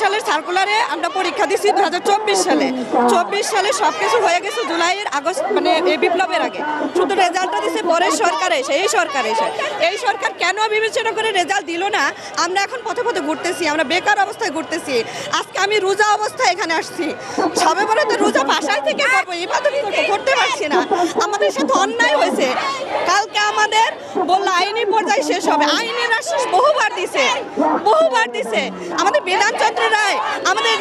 সালের সার্কুলারে আমরা পরীক্ষা দিচ্ছি 2024 সালে। 24 সালে সব কিছু হয়ে গেছে জুলাইয়ের আগস্ট মানে এই বিপ্লবের আগে, শুধু রেজাল্টটা দিচ্ছে পরের সরকার এসে। এই সরকার কেন বিবেচনা করে রেজাল্ট দিল না? আমরা এখন পথে পথে ঘুরতেছি, আমরা বেকার অবস্থায় ঘুরতেছি। আজকে আমি রোজা অবস্থায় এখানে আসছি, সবে বলে তো রোজা বাসায় থেকে করবো, ইবাদত করতে পারছি না। আমাদের সাথে অন্যায় হয়েছে। কালকে আমাদের বললো আইনি পর্যায়ে শেষ হবে, আইনের আশ্বাস বহুবার দিছে। আমাদের বিধানচন্দ্র রায়, আমাদের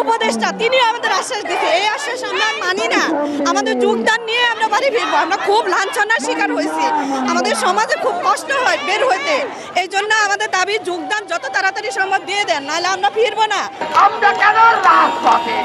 উপদেষ্টা, তিনি আমাদের আশ্বাস দিচ্ছে। এই আশ্বাস আমরা মানি না। আমাদের যোগদান নিয়ে আমরা বাড়ি ফিরবো। আমরা খুব লাঞ্ছনার শিকার হয়েছি, আমাদের সমাজে খুব কষ্ট হয় বের হইতে। এই জন্য আমাদের দাবি যোগদান যত তাড়াতাড়ি সম্ভব দিয়ে দেন, নাহলে আমরা ফিরবো না। আমরা কেন রাজপথে?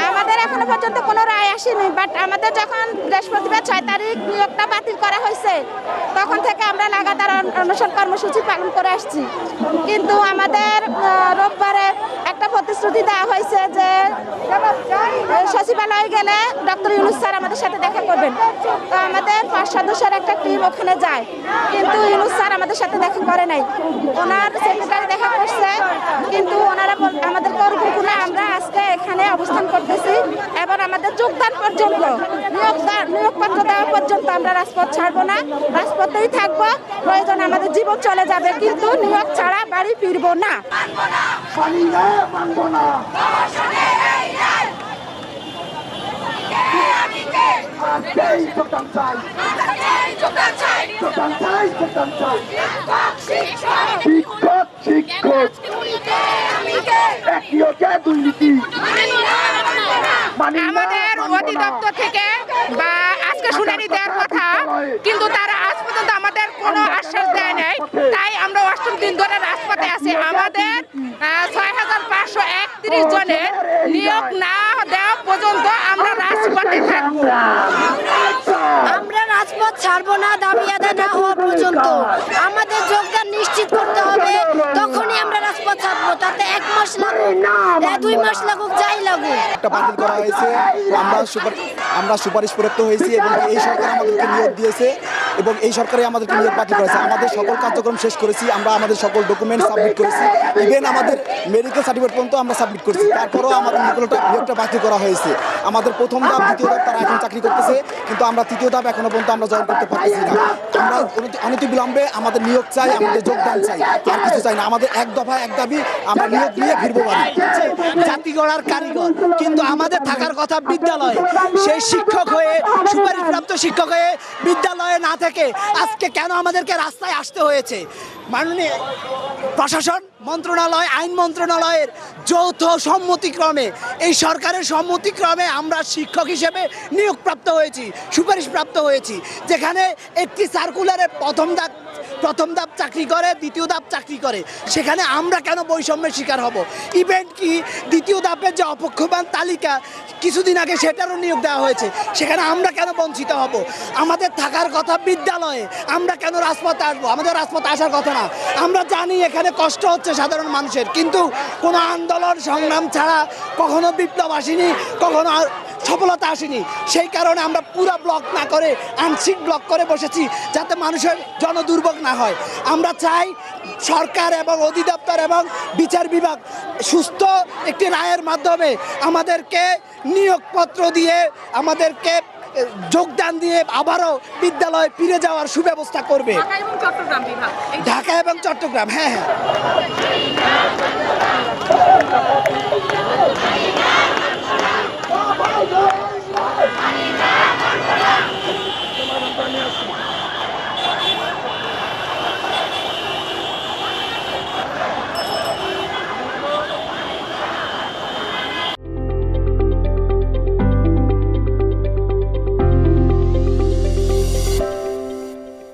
আমাদের এখনো পর্যন্ত কোনো রায় আসেনি, বাট আমাদের যখন বৃহস্পতিবার 6 তারিখ নিয়োগটা বাতিল করা হয়েছে তখন থেকে আমরা লাগাতার অনশন কর্মসূচি পালন করে আসছি। কিন্তু আমাদের রোববারে একটা প্রতিশ্রুতি দেওয়া হয়েছে যে সচিবালয়ে গেলে ডক্টর ইউনূস স্যার আমাদের সাথে দেখা করবেন। তো আমাদের 5 সদস্যের একটা টিম ওখানে যায়, কিন্তু ইউনূস স্যার আমাদের সাথে দেখা করে নাই। ওনার সেক্রেটারি দেখা করছে, কিন্তু ওনারা আমাদেরকে ওরকম কোনো, আমরা আজকে এখানে অবস্থান করতেছি এবং আমাদের যোগদান পর্যন্ত, নিয়োগপত্র দেওয়া পর্যন্ত আমরা রাজপথ ছাড়বো না, রাজপথেই থাকবো। প্রয়োজন আমাদের জীবন চলে যাবে, কিন্তু নিয়োগ ছাড়া বাড়ি ফিরবো না। আমাদের অধিদপ্তর থেকে বা আজকে শুনানি দেওয়ার কথা, কিন্তু তারা আজ পর্যন্ত আমাদের কোনো আশ্বাস দেয় নাই। তাই আমরা 8ম দিন ধরে রাজপথে আছি। আমাদের 6531 জনের নিয়োগ না দেওয়া পর্যন্ত আমরা রাজপথে থাকবো। আমরা রাজপথ ছাড়বো না দাবি আদায় না হওয়া পর্যন্ত। আমাদের যোগদান নিশ্চিত করতে হবে, তখনই আমরা রাজপথ ছাড়বো। তাতে 1 মাস লাগুক, 2 মাস লাগুক, যাই লাগুক। একটা বাতিল করা হয়েছে, আমরা সুপারিশ প্রাপ্ত হয়েছি এবং এই সরকার আমাদেরকে নিয়োগ দিয়েছে এবং এই সরকারে আমাদেরকে নিয়োগ বাতিল করেছে। আমাদের সকল কার্যক্রম শেষ করেছি, আমরা আমাদের সকল ডকুমেন্ট সাবমিট করেছি, ইভেন আমাদের মেডিকেল সার্টিফিকেট পর্যন্ত আমরা সাবমিট করেছি। তারপরেও আমাদের নিয়োগটা বাতিল করা হয়েছে। আমাদের প্রথম ধাপ, দ্বিতীয় ধাপ তারা এখন চাকরি করতেছে, কিন্তু আমরা তৃতীয় ধাপ এখনো পর্যন্ত আমরা জয়েন করতে পারতেছি না। আমরা অনতিবিলম্বে আমাদের নিয়োগ চাই, আমাদের যোগদান চাই, আর কিছু চাই না। আমাদের এক দফা এক দাবি, আমরা নিয়োগ নিয়ে ফিরবো বাড়ি। জাতি গড়ার কারিগর, কিন্তু আমাদের থাকার কথা বিদ্যালয়ে। সেই শিক্ষক হয়ে, সুপারিশপ্রাপ্ত শিক্ষক হয়ে বিদ্যালয়ে না থেকে আজকে কেন আমাদেরকে রাস্তায় আসতে হয়েছে? মাননীয় প্রশাসন মন্ত্রণালয়, আইন মন্ত্রণালয়ের যৌথ সম্মতিক্রমে, এই সরকারের সম্মতিক্রমে আমরা শিক্ষক হিসেবে নিয়োগপ্রাপ্ত হয়েছি, সুপারিশপ্রাপ্ত হয়েছি। যেখানে একটি সার্কুলারে প্রথম ধাপ চাকরি করে, দ্বিতীয় ধাপ চাকরি করে, সেখানে আমরা কেন বৈষম্যের শিকার হব? ইভেন্ট কি দ্বিতীয় ধাপের যে অপেক্ষমান তালিকা কিছুদিন আগে, সেটারও নিয়োগ দেওয়া হয়েছে, সেখানে আমরা কেন বঞ্চিত হব? আমাদের থাকার কথা বিদ্যালয়ে, আমরা কেন রাজপথে আসবো? আমাদের রাজপথে আসার কথা না। আমরা জানি এখানে কষ্ট হচ্ছে সাধারণ মানুষের, কিন্তু কোনো আন্দোলন সংগ্রাম ছাড়া কখনো বিপ্লব আসেনি, কখনো সফলতা আসেনি। সেই কারণে আমরা পুরো ব্লক না করে আংশিক ব্লক করে বসেছি, যাতে মানুষের জনদুর্ভোগ না হয়। আমরা চাই সরকার এবং অধিদপ্তর এবং বিচার বিভাগ সুস্থ একটি রায়ের মাধ্যমে আমাদেরকে নিয়োগপত্র দিয়ে, আমাদেরকে যোগদান দিয়ে আবারও বিদ্যালয়ে ফিরে যাওয়ার সুব্যবস্থা করবে। ঢাকা এবং চট্টগ্রাম, হ্যাঁ হ্যাঁ।